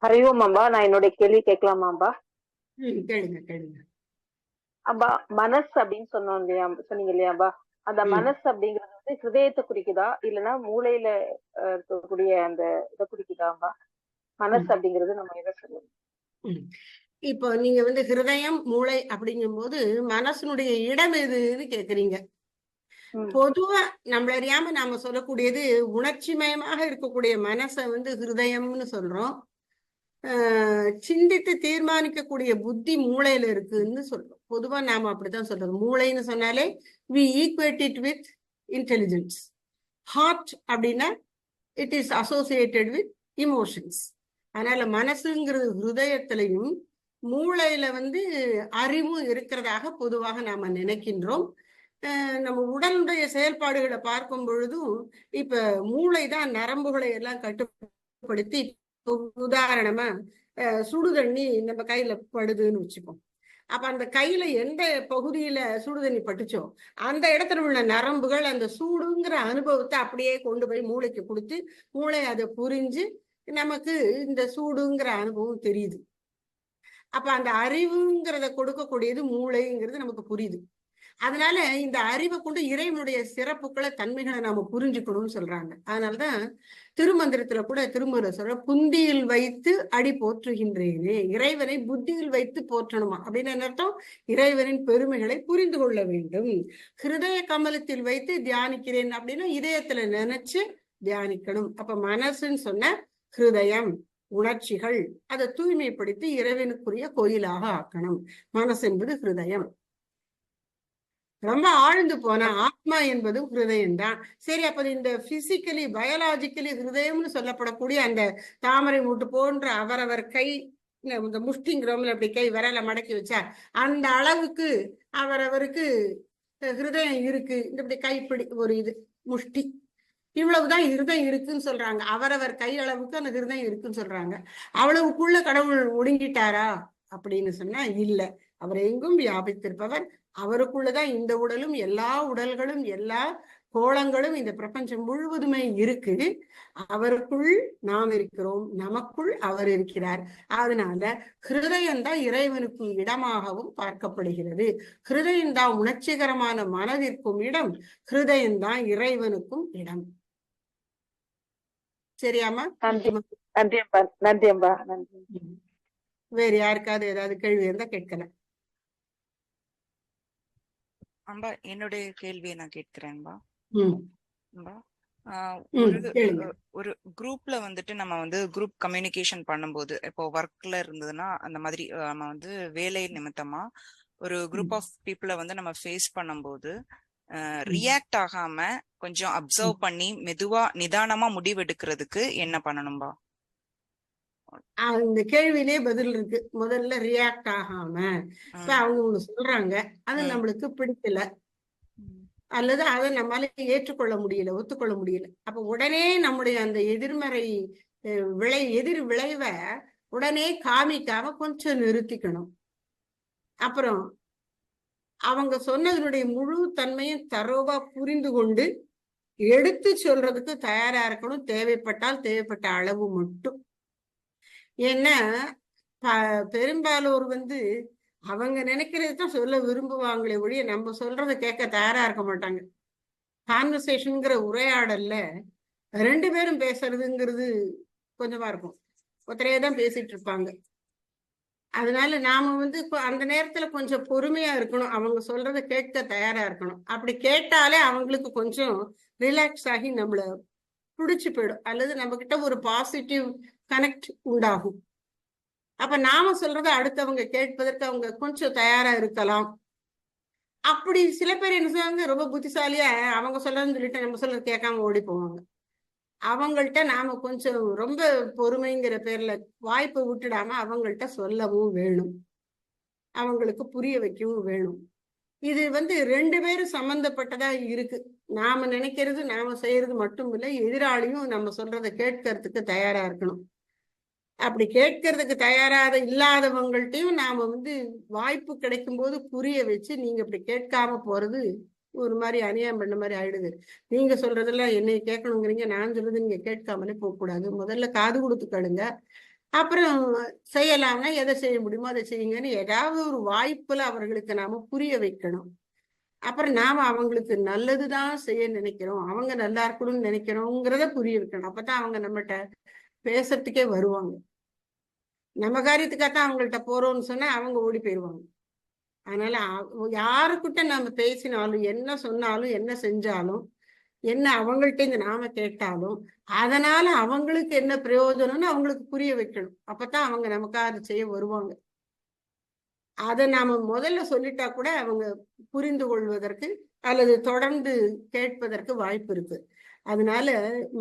அறிவோமாம்பா, நான் என்னுடைய கேள்வி கேட்கலாமாம்பா? கேளுங்க கேளுங்க. அப்பா, மனசு அப்படின்னு சொன்னோம் இல்லையா, சொன்னீங்க இல்லையாம்பா? அந்த ம் மனசு அப்படிங்கிறது வந்து ஹிருதயத்தை குறிக்குதா இல்லைன்னா மூளையில இருக்கக்கூடிய அந்த இதை குறிக்குதாம்பா? மனசு ம் அப்படிங்கிறது நம்ம எதை சொல்லுவோம்? ம் இப்போ நீங்க ஹிருதயம் மூளை அப்படிங்கும்போது மனசனுடைய இடம் எதுன்னு கேக்குறீங்க. ம். பொதுவா நம்மள அறியாம நாம சொல்லக்கூடியது உணர்ச்சி மயமாக இருக்கக்கூடிய மனசை ஹிருதயம்னு சொல்றோம். சிந்தித்து தீர்மானிக்கக்கூடிய புத்தி மூளையில இருக்குன்னு சொல்றோம். பொதுவா நாம அப்படித்தான் சொல்றோம். மூளைன்னு சொன்னாலே we equate it with intelligence. Heart அப்படின்னா it is associated with emotions. அதனால மனசுங்கிறது ஹிருதயத்திலையும் மூளையில அறிவும் இருக்கிறதாக பொதுவாக நாம நினைக்கின்றோம். நம்ம உடலுடைய செயல்பாடுகளை பார்க்கும் பொழுதும் இப்ப மூளை தான் நரம்புகளை எல்லாம் கட்டுப்படுத்தி, உதாரணமா சுடுதண்ணி நம்ம கையில படுதுன்னு வச்சுப்போம். அப்ப அந்த கையில எந்த பகுதியில சுடுதண்ணி பட்டுச்சோ அந்த இடத்துல உள்ள நரம்புகள் அந்த சூடுங்கிற அனுபவத்தை அப்படியே கொண்டு போய் மூளைக்கு கொடுத்து மூளை அதை புரிஞ்சு நமக்கு இந்த சூடுங்கிற அனுபவம் தெரியுது. அப்ப அந்த அறிவுங்கிறத கொடுக்கக்கூடியது மூளைங்கிறது நமக்கு புரியுது. அதனால இந்த அறிவை கொண்டு இறைவனுடைய சிறப்புகளை தன்மைகளை நாம புரிஞ்சுக்கணும்னு சொல்றாங்க. அதனாலதான் திருமந்திரத்துல கூட திருமூல சொல்ற புந்தியில் வைத்து அடி போற்றுகின்றேனே, இறைவனை புத்தியில் வைத்து போற்றணுமா அப்படின்னு என்ன அர்த்தம்? இறைவனின் பெருமைகளை புரிந்து கொள்ள வேண்டும். ஹிருதய கமலத்தில் வைத்து தியானிக்கிறேன் அப்படின்னா இதயத்துல நினைச்சு தியானிக்கணும். அப்ப மனசுன்னு சொன்ன ஹிருதயம் உணர்ச்சிகள் அதை தூய்மைப்படுத்தி இறைவனுக்குரிய கோயிலாக ஆக்கணும். மனசு என்பது ஹிருதயம். ரொம்ப ஆழ்ந்து போனா ஆத்மா என்பது ஹிருதயம் தான். சரி, அப்ப இந்த பிசிக்கலி பயாலாஜிக்கலி ஹிருதயம்னு சொல்லப்படக்கூடிய அந்த தாமரை மூட்டு போன்ற அவரவர் கை, இந்த முஷ்டிங்கிறவங்கள அப்படி கை விரல மடக்கி வச்சா அந்த அளவுக்கு அவரவருக்கு ஹிருதயம் இருக்கு. இந்த இப்படி கைப்பிடி ஒரு இது முஷ்டி இவ்வளவுதான் ஹிருதயம் இருக்குன்னு சொல்றாங்க. அவரவர் கை அளவுக்கு அந்த ஹிருதயம் இருக்குன்னு சொல்றாங்க. அவ்வளவுக்குள்ள கடவுள் ஒடுங்கிட்டாரா அப்படின்னு சொன்னா இல்ல. அவர் எங்கும் வியாபித்திருப்பவர். அவருக்குள்ளதான் இந்த உடலும் எல்லா உடல்களும் எல்லா கோலங்களும் இந்த பிரபஞ்சம் முழுவதுமே இருக்கு. அவருக்குள் நாம் இருக்கிறோம், நமக்குள் அவர் இருக்கிறார். அதனால ஹிருதயம்தான் இறைவனுக்கு இடமாகவும் பார்க்கப்படுகிறது. ஹிருதயம்தான் உணர்ச்சிகரமான மனதிற்கும் இடம், ஹிருதயம்தான் இறைவனுக்கும் இடம். சரியாமா? நன்றி. நன்றியம்பா, நன்றியம்பா, நன்றி. வேற யாருக்காவது ஏதாவது கேள்வி இருந்தா கேட்கலாம். அம்பா, என்னுடைய கேள்வியை நான் கேட்கிறேன்பா. ஒரு குரூப்ல நம்ம குரூப் கம்யூனிகேஷன் பண்ணும்போது, இப்போ ஒர்க்ல இருந்ததுன்னா அந்த மாதிரி நம்ம வேலை நிமித்தமா ஒரு குரூப் ஆஃப் பீப்புளை நம்ம ஃபேஸ் பண்ணும்போது ரியாக்ட் ஆகாம கொஞ்சம் அப்சர்வ் பண்ணி மெதுவா நிதானமா முடிவெடுக்கிறதுக்கு என்ன பண்ணணும்பா? இந்த கேள்வியிலே பதில் இருக்கு. முதல்ல ரியாக்ட் ஆகாம இப்ப அவங்க ஒண்ணு சொல்றாங்க, அது நம்மளுக்கு பிடிக்கல அல்லது அதை நம்மளால ஏற்றுக்கொள்ள முடியல, ஒத்துக்கொள்ள முடியல. அப்ப உடனே நம்முடைய அந்த எதிர்மறை எதிர் விளைவை உடனே காமிக்காம கொஞ்சம் நிறுத்திக்கணும். அப்புறம் அவங்க சொன்னதனுடைய முழு தன்மையும் தரோவா புரிந்து கொண்டு எடுத்து சொல்றதுக்கு தயாரா இருக்கணும். தேவைப்பட்டால் தேவைப்பட்ட அளவு மட்டும். ஏன்னா பெரும்பாலோர் அவங்க நினைக்கிறதுதான் சொல்ல விரும்புவாங்களே ஒழிய நம்ம சொல்றத கேட்க தயாரா இருக்க மாட்டாங்க. கான்வர்சேஷன்ங்கிற உரையாடல்ல 2 பேரும் பேசுறதுங்கிறது கொஞ்சமா இருக்கும். ஒருத்தரையே தான் பேசிட்டு இருப்பாங்க. அதனால நாம அந்த நேரத்துல கொஞ்சம் பொறுமையா இருக்கணும். அவங்க சொல்றத கேட்க தயாரா இருக்கணும். அப்படி கேட்டாலே அவங்களுக்கு கொஞ்சம் ரிலாக்ஸ் ஆகி நம்மள பிடிச்சு போயிடும், அல்லது நம்ம கிட்ட ஒரு பாசிட்டிவ் கனெக்ட் உண்டாகும். அப்ப நாம சொல்றத அடுத்தவங்க கேட்பதற்கு அவங்க கொஞ்சம் தயாரா இருக்கலாம். அப்படி சில பேர் என்ன செய்வாங்க, ரொம்ப புத்திசாலியா அவங்க சொல்றதுன்னு சொல்லிட்டு நம்ம சொல்றது கேட்காம ஓடி போவாங்க. அவங்கள்ட்ட நாம கொஞ்சம் ரொம்ப பொறுமைங்கிற பேர்ல வாய்ப்பை விட்டுடாம அவங்கள்ட்ட சொல்லவும் வேணும், அவங்களுக்கு புரிய வைக்கவும் வேணும். இது 2 பேரும் சம்பந்தப்பட்டதா இருக்கு. நாம நினைக்கிறது நாம செய்யறது மட்டும் இல்லை, எதிராளியும் நம்ம சொல்றதை கேட்கறதுக்கு தயாரா இருக்கணும். அப்படி கேட்கறதுக்கு தயாராக இல்லாதவங்கள்ட்டையும் நாம வாய்ப்பு கிடைக்கும் போது புரிய வச்சு, நீங்க இப்படி கேட்காம போறது ஒரு மாதிரி அநியாயம் பண்ண மாதிரி ஆயிடுது. நீங்க சொல்றதெல்லாம் என்னை கேட்கணுங்கிறீங்க, நான் சொல்றது நீங்க கேட்காமலே போக கூடாது. முதல்ல காது கொடுத்து கேளுங்க, அப்புறம் செய்யலாம்னா எதை செய்ய முடியுமோ அதை செய்யுங்கன்னு ஏதாவது ஒரு வாய்ப்புல அவர்களுக்கு நாம புரிய வைக்கணும். அப்புறம் நாம அவங்களுக்கு நல்லதுதான் செய்ய நினைக்கிறோம், அவங்க நல்லா இருக்கணும்னு நினைக்கிறோங்கிறத புரிய வைக்கணும். அப்பதான் அவங்க நம்மகிட்ட பேசுறதுக்கே வருவாங்க. நம்ம காரியத்துக்காகத்தான் அவங்கள்ட்ட போறோம்னு சொன்னா அவங்க ஓடி போயிடுவாங்க. அதனால யாருக்கிட்ட நம்ம பேசினாலும், என்ன சொன்னாலும், என்ன செஞ்சாலும், என்ன அவங்கள்ட்ட இருந்து நாம கேட்டாலும், அதனால அவங்களுக்கு என்ன பிரயோஜனம்னு அவங்களுக்கு புரிய வைக்கணும். அப்பதான் அவங்க நமக்காக அதை செய்ய வருவாங்க. அதை நாம முதல்ல சொல்லிட்டா கூட அவங்க புரிந்து கொள்வதற்கு அல்லது தொடர்ந்து கேட்பதற்கு வாய்ப்பு இருக்கு. அதனால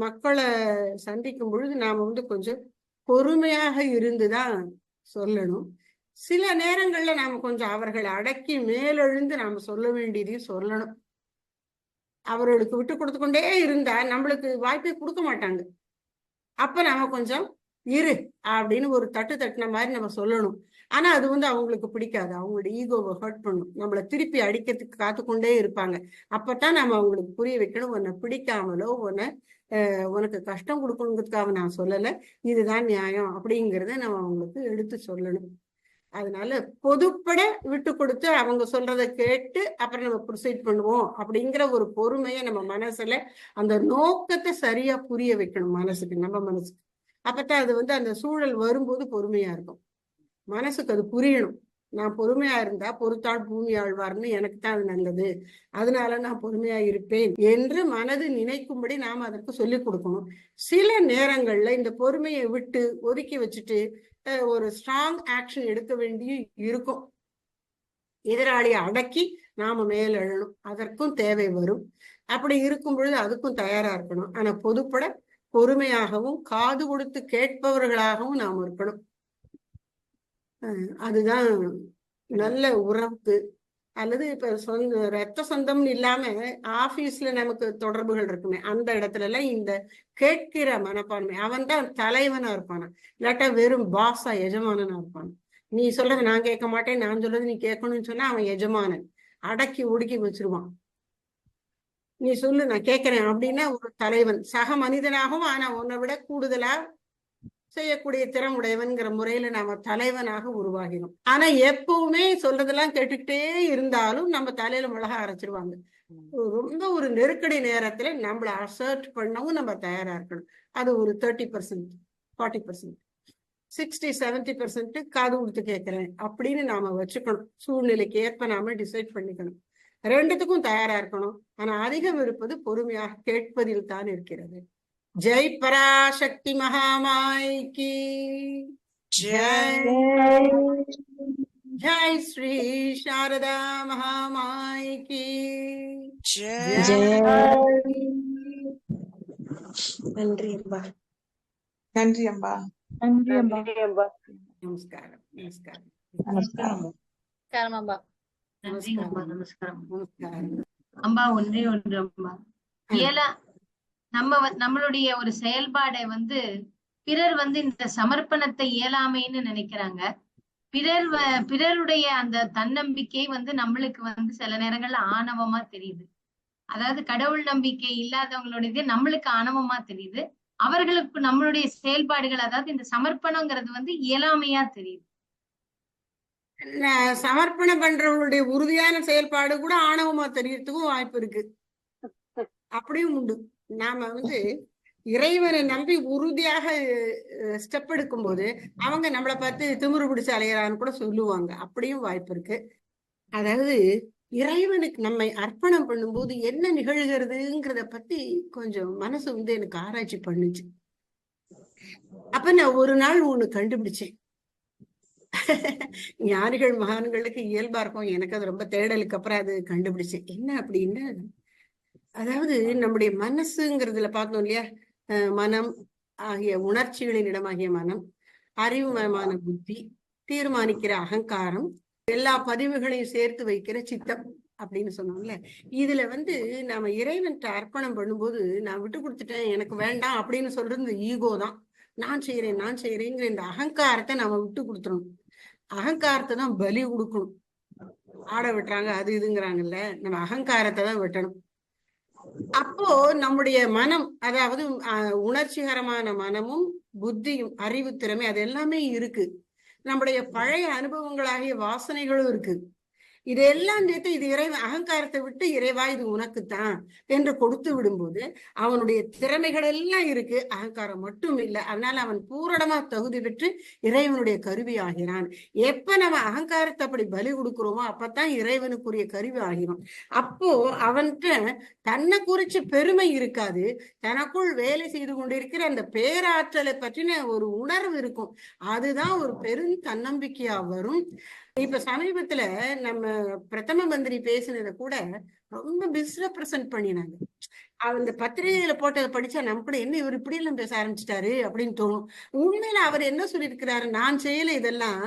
மக்களை சந்திக்கும் பொழுது நாம கொஞ்சம் பொறுமையாக இருந்துதான் சொல்லணும். சில நேரங்கள்ல நாம கொஞ்சம் அவர்களை அடக்கி மேலெழுந்து நாம சொல்ல வேண்டியதையும் சொல்லணும். அவர்களுக்கு விட்டு கொடுத்து கொண்டே இருந்தா நம்மளுக்கு வாய்ப்பை கொடுக்க மாட்டாங்க. அப்ப நாம கொஞ்சம் இரு அப்படின்னு ஒரு தட்டு தட்டின மாதிரி நம்ம சொல்லணும். ஆனா அது அவங்களுக்கு பிடிக்காது. அவங்களோட ஈகோவை ஹர்ட் பண்ணும். நம்மளை திருப்பி அடிக்கிறதுக்கு காத்து கொண்டே இருப்பாங்க. அப்பதான் நம்ம அவங்களுக்கு புரிய வைக்கணும், உன்னை பிடிக்காமலோ உனக்கு கஷ்டம் கொடுக்கணுங்கிறதுக்காக நான் சொல்லலை, இதுதான் நியாயம் அப்படிங்கிறத நம்ம அவங்களுக்கு எடுத்து சொல்லணும். அதனால பொதுப்பட விட்டு கொடுத்து அவங்க சொல்றதை கேட்டு அப்புறம் நம்ம ப்ரொசீட் பண்ணுவோம் அப்படிங்கிற ஒரு பொறுமையை நம்ம மனசுல அந்த நோக்கத்தை சரியா புரிய வைக்கணும் மனசுக்கு, நம்ம மனசுக்கு. அப்பதான் அது அந்த சூழல் வரும்போது பொறுமையா இருக்கும். மனசுக்கு அது புரியணும். நான் பொறுமையா இருந்தா பொறுத்தாள் பூமி ஆழ்வார்னு எனக்கு தான் அது நல்லது, அதனால நான் பொறுமையா இருப்பேன் என்று மனது நினைக்கும்படி நாம அதற்கு சொல்லிக் கொடுக்கணும். சில நேரங்கள்ல இந்த பொறுமையை விட்டு ஒதுக்கி வச்சுட்டு ஒரு ஸ்ட்ராங் ஆக்ஷன் எடுக்க வேண்டிய இருக்கும். எதிராளியை அடக்கி நாம மேல் எழணும், அதற்கும் தேவை வரும். அப்படி இருக்கும் பொழுது அதுக்கும் தயாரா இருக்கணும். ஆனா பொதுப்பட பொறுமையாகவும் காது கொடுத்து கேட்பவர்களாகவும் நாம் இருக்கணும். அதுதான் நல்ல உறவுக்கு. அல்லது இப்ப ரத்த சொந்தம்னு இல்லாம ஆபீஸ்ல நமக்கு தொடர்புகள் இருக்குமே, அந்த இடத்துல எல்லாம் இந்த கேட்கிற மனப்பான்மை, அவன் தான் தலைவனா இருப்பானா, இல்லாட்டா வெறும் பாஸா எஜமானனா இருப்பான். நீ சொல்றது நான் கேட்க மாட்டேன், நான் சொல்றது நீ கேட்கணும்னு சொன்னா அவன் எஜமானன், அடக்கி ஒடுக்கி வச்சிருவான். நீ சொல்லு நான் கேட்கிறேன் அப்படின்னா ஒரு தலைவன், சக மனிதனாகவும் ஆனா உன்னை விட கூடுதலா செய்யக்கூடிய திறமுடையவன்கிற முறையில நாம தலைவனாக உருவாகிடும். ஆனா எப்பவுமே சொல்றதெல்லாம் கேட்டுக்கிட்டே இருந்தாலும் நம்ம தலையில மிளகா அரைச்சிருவாங்க. ரொம்ப ஒரு நெருக்கடி நேரத்துல நம்மளை அசர்ட் பண்ணவும் நம்ம தயாரா இருக்கணும். அது ஒரு 30%, 40%, 60-70% காது கொடுத்து கேட்கிறேன் அப்படின்னு நாம வச்சுக்கணும். சூழ்நிலைக்கு ஏற்ப நாம டிசைட் பண்ணிக்கணும். ரெண்டுத்துக்கும் தயாரா இருக்கணும். ஆனா அதிகம் இருப்பது பொறுமையாக கேட்பதில் தான் இருக்கிறது. जय पराशक्ति महामाई की जय। जय श्री शारदा महामाई की जय। நன்றி அம்பா. நன்றி அம்பா. நன்றி அம்பா. நமஸ்காரம். நமஸ்காரம். நமஸ்காரம் அம்பா. நமஸ்காரம். நமஸ்காரம் அம்பா. ஒன்றே ஒன்று அம்பா, நம்மளுடைய ஒரு செயல்பாடை பிறர் இந்த சமர்ப்பணத்தை இயலாமைன்னு நினைக்கிறாங்க. பிறருடைய அந்த தன்னம்பிக்கை நம்மளுக்கு சில நேரங்கள்ல ஆணவமா தெரியுது. அதாவது கடவுள் நம்பிக்கை இல்லாதவங்களுடைய நம்மளுக்கு ஆணவமா தெரியுது. அவர்களுக்கு நம்மளுடைய செயல்பாடுகள், அதாவது இந்த சமர்ப்பணங்கிறது இயலாமையா தெரியுது. சமர்ப்பணம் பண்றவங்களுடைய உறுதியான செயல்பாடு கூட ஆணவமா தெரியறதுக்கும் வாய்ப்பு இருக்கு. அப்படியும் உண்டு. நாம இறைவனை நம்பி உறுதியாக ஸ்டெப் எடுக்கும் போது அவங்க நம்மளை பார்த்து திமிரு பிடிச்சு அலையறான்னு கூட சொல்லுவாங்க. அப்படியும் வாய்ப்பு இருக்கு. அதாவது இறைவனுக்கு நம்மை அர்ப்பணம் பண்ணும்போது என்ன நிகழ்கிறதுங்கிறத பத்தி கொஞ்சம் மனசு எனக்கு ஆராய்ச்சி பண்ணுச்சு. அப்ப நான் ஒரு நாள் ஒண்ணு கண்டுபிடிச்சேன். ஞானிகள் மகான்களுக்கு இயல்பா இருக்கும், எனக்கு அது ரொம்ப தேடலுக்கு அப்புறம் அது கண்டுபிடிச்சேன். என்ன அப்படின்னு, அதாவது நம்முடைய மனசுங்கிறதுல பார்த்தோம் இல்லையா, மனம் ஆகிய உணர்ச்சிகளின் இடமாகிய மனம், அறிவுமயமான புத்தி, தீர்மானிக்கிற அகங்காரம், எல்லா பதிவுகளையும் சேர்த்து வைக்கிற சித்தம் அப்படின்னு சொன்னோம்ல. இதுல நாம இறைவன்ட்ட அர்ப்பணம் பண்ணும்போது நான் விட்டு கொடுத்துட்டேன், எனக்கு வேண்டாம் அப்படின்னு சொல்றது இந்த ஈகோ தான். நான் செய்யறேங்கிற இந்த அகங்காரத்தை நாம விட்டு கொடுத்துடணும். அகங்காரத்தை தான் பலி கொடுக்கணும். ஆட விட்டுறாங்க அது இதுங்கிறாங்கல்ல, நம்ம அகங்காரத்தை தான் வெட்டணும். அப்போ நம்முடைய மனம், அதாவது உணர்ச்சிகரமான மனமும் புத்தியும் அறிவு திறமை அது எல்லாமே இருக்கு. நம்முடைய பழைய அனுபவங்களாகிய வாசனைகளும் இருக்கு. இதெல்லாம் சேர்த்து இது இறைவன் அகங்காரத்தை விட்டு இறைவா இது உனக்குத்தான் என்று கொடுத்து விடும்போது அவனுடைய திறமைகள் எல்லாம் இருக்கு, அகங்காரம் மட்டும் இல்லை. அதனால அவன் பூரணமா தகுதி பெற்று இறைவனுடைய கருவி ஆகிறான். எப்ப நம்ம அகங்காரத்தை அப்படி பலி கொடுக்கிறோமோ அப்பதான் இறைவனுக்குரிய கருவி ஆகிறோம். அப்போ அவன்கிட்ட தன்னை குறிச்ச பெருமை இருக்காது, தனக்குள் வேலை செய்து கொண்டிருக்கிற அந்த பேராற்றலை பற்றின ஒரு உணர்வு இருக்கும். அதுதான் ஒரு பெரும் தன்னம்பிக்கையா வரும். இப்ப சமீபத்துல நம்ம பிரதம மந்திரி பேசினதை கூட ரொம்ப மிஸ்ரெப்ரசன்ட் பண்ணினாங்க. அந்த பத்திரிகையில போட்டதை படிச்சா நம்ம கூட என்ன இவர் இப்படி எல்லாம் பேச ஆரம்பிச்சிட்டாரு அப்படின்னு தோணும். உண்மையில அவர் என்ன சொல்லியிருக்கிறாரு, நான் செய்யல, இதெல்லாம்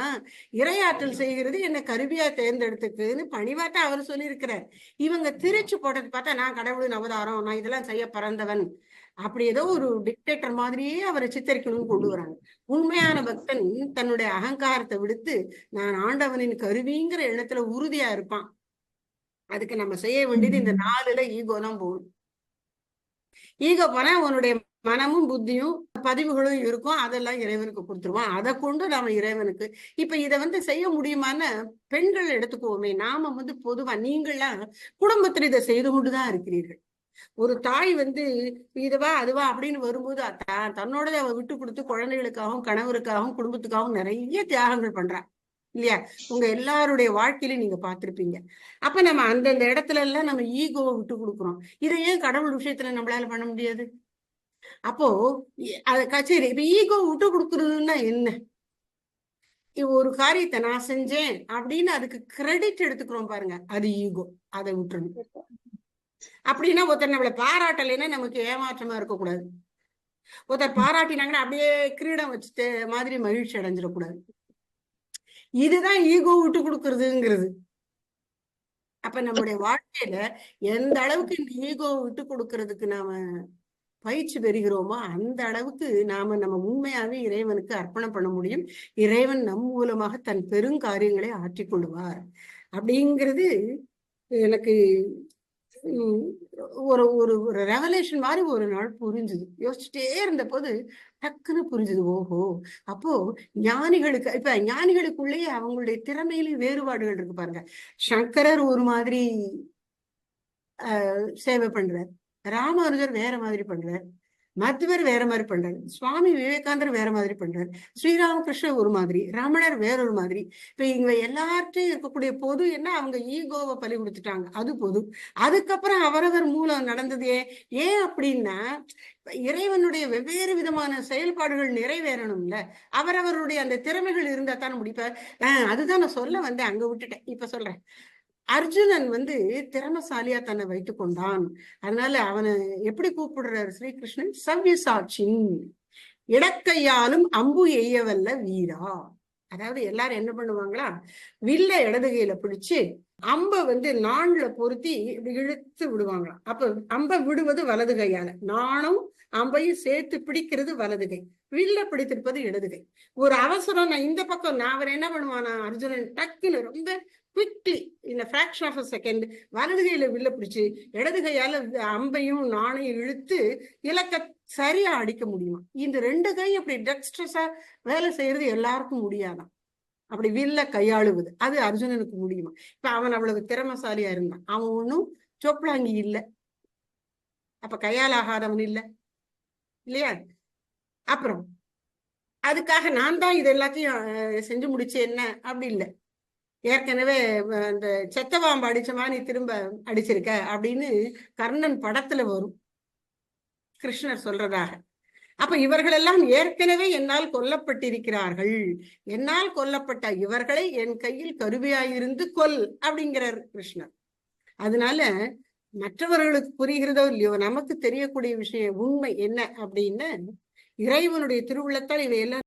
இறையாற்றல் செய்கிறது, என்ன கருவியா தேர்ந்தெடுத்துக்குன்னு பணிவாட்ட அவர் சொல்லியிருக்கிறார். இவங்க திரிச்சு போட்டது பார்த்தா நான் கடவுளின் அவதாரம், நான் இதெல்லாம் செய்ய பிறந்தவன், அப்படி ஏதோ ஒரு டிக்டேட்டர் மாதிரியே அவரை சித்தரிக்கணும்னு கொண்டு வராங்க. உண்மையான பக்தன் தன்னுடைய அகங்காரத்தை விடுத்து நான் ஆண்டவனின் கருவிங்கிற எண்ணத்துல உறுதியா இருப்பான். அதுக்கு நம்ம செய்ய வேண்டியது இந்த 4ல ஈகோ தான் போகணும். ஈகோ போனா உன்னுடைய மனமும் புத்தியும் பதிவுகளும் இருக்கும், அதெல்லாம் இறைவனுக்கு கொடுத்துருவான். அதை கொண்டு நாம இறைவனுக்கு இப்ப இதை செய்ய முடியுமான பெண்கள் எடுத்துக்குவோமே. நாம பொதுவா நீங்கள்லாம் குடும்பத்துல இதை செய்து கொண்டுதான் இருக்கிறீர்கள். ஒரு தாய் இதுவா அதுவா அப்படின்னு வரும்போது தன்னோட அவ விட்டு கொடுத்து குழந்தைகளுக்காகவும் கணவருக்காகவும் குடும்பத்துக்காகவும் நிறைய தியாகங்கள் பண்றா இல்லையா? உங்க எல்லாருடைய வாழ்க்கையிலும் நீங்க பார்த்திருப்பீங்க. அப்ப நம்ம அந்தந்த இடத்துல எல்லாம் நம்ம ஈகோவை விட்டு கொடுக்குறோம். இதை ஏன் கடவுள் விஷயத்துல நம்மளால பண்ண முடியாது? அப்போ அத கச்சேரி இப்ப ஈகோ விட்டு கொடுக்குறதுன்னா என்ன? ஒரு காரியத்தை நான் செஞ்சேன் அப்படின்னு அதுக்கு கிரெடிட் எடுத்துக்கிறோம் பாருங்க, அது ஈகோ. அதை விட்டுறணும். அப்படின்னா ஒருத்தர் நம்மளை பாராட்டலைன்னா நமக்கு ஏமாற்றமா இருக்கக்கூடாது. ஒருத்தர் பாராட்டினாங்கன்னா அப்படியே கிரீடம் வச்சுட்டு மாதிரி மகிழ்ச்சி அடைஞ்சிடக்கூடாது. இதுதான் ஈகோ விட்டு கொடுக்கறதுங்கிறது. அப்ப நம்முடைய வாழ்க்கையில எந்த அளவுக்கு இந்த ஈகோ விட்டு கொடுக்கறதுக்கு நாம பயிற்சி பெறுகிறோமோ அந்த அளவுக்கு நம்ம உண்மையாவே இறைவனுக்கு அர்ப்பணம் பண்ண முடியும். இறைவன் நம் மூலமாக தன் பெருங்காரியங்களை ஆற்றிக் கொள்வார் அப்படிங்கிறது எனக்கு ஒரு ஒரு ஒரு ரெவலேஷன் மாதிரி ஒரு நாள் புரிஞ்சுது. யோசிச்சுட்டே இருந்த போது டக்குன்னு புரிஞ்சுது. ஓஹோ, அப்போ ஞானிகளுக்குள்ளேயே அவங்களுடைய திறமையிலேயே வேறுபாடுகள் இருக்கு பாருங்க. சங்கரர் ஒரு மாதிரி சேவை பண்றார், ராமானுஜர் வேற மாதிரி பண்றார், மத்வர் வேற மாதிரி பண்றாரு, சுவாமி விவேகானந்தர் வேற மாதிரி பண்றாரு, ஸ்ரீராமகிருஷ்ணர் ஒரு மாதிரி, ரமணர் வேறொரு மாதிரி. இப்ப இங்க எல்லார்ட்டையும் இருக்கக்கூடிய பொது என்ன, அவங்க ஈகோவை பலி கொடுத்துட்டாங்க, அது பொது. அதுக்கப்புறம் அவரவர் மூலம் நடந்தது ஏன் அப்படின்னா இறைவனுடைய வெவ்வேறு விதமான செயல்பாடுகள் நிறைவேறணும்ல. அவரவருடைய அந்த திறமைகள் இருந்தா தானே முடிப்பார். அதுதான் நான் சொல்ல வந்தேன், அங்க விட்டுட்டேன், இப்ப சொல்றேன். அர்ஜுனன் திறமசாலியா தன்னை வைத்துக் கொண்டான். அதனால அவனை எப்படி கூப்பிடுறாரு ஸ்ரீகிருஷ்ணன்? சவ்யசாட்சின், இடக்கையாலும் அம்பு எய்யவல்ல வீரா. அதாவது எல்லாரும் என்ன பண்ணுவாங்களா, வில்ல இடது கையில பிடிச்சு அம்ப நாண்ல பொருத்தி இப்படி இழுத்து விடுவாங்களாம். அப்ப அம்ப விடுவது வலது கையால, நானும் அம்பையும் சேர்த்து பிடிக்கிறது வலது கை, வில்ல பிடித்திருப்பது இடது கை. ஒரு அவசரம் நான் இந்த பக்கம் அவர் என்ன பண்ணுவானா அர்ஜுனன் டக்குன்னு ரொம்ப குவிக்லி இந்த ஃபிராக்ஷன் ஆஃப் அ செகண்ட் வலது கையில வில்ல பிடிச்சு இடது கையால அம்பையும் நாணையும் இழுத்து இலக்க சரியா அடிக்க முடியுமா? இந்த 2 கை அப்படி டெக்ஸ்ட்ரஸா வேலை செய்யறது எல்லாருக்கும் முடியாதான். அப்படி வில்ல கையாளுவது அது அர்ஜுனனுக்கு முடியுமா? இப்ப அவன் அவ்வளவு திறமசாலியா இருந்தான். அவன் ஒன்னும் சொப்ளாங்கி இல்லை, அப்ப கையால் ஆகாதவன் இல்லை இல்லையா? அப்புறம் அதுக்காக நான் தான் இது எல்லாத்தையும் செஞ்சு முடிச்சேன் என்ன அப்படி இல்லை. ஏற்கனவே அந்த செத்தவாம்பு அடிச்சமா நீ திரும்ப அடிச்சிருக்க அப்படின்னு கர்ணன் படத்துல வரும் கிருஷ்ணர் சொல்றதாக. அப்ப இவர்கள் எல்லாம் ஏற்கனவே என்னால் கொல்லப்பட்டிருக்கிறார்கள், என்னால் கொல்லப்பட்ட இவர்களை என் கையில் கருவியாயிருந்து கொல் அப்படிங்கிறார் கிருஷ்ணர். அதனால மற்றவர்களுக்கு புரிகிறதோ இல்லையோ, நமக்கு தெரியக்கூடிய விஷயம் உண்மை என்ன அப்படின்னு இறைவனுடைய திருவுள்ளத்தால் இவையெல்லாம்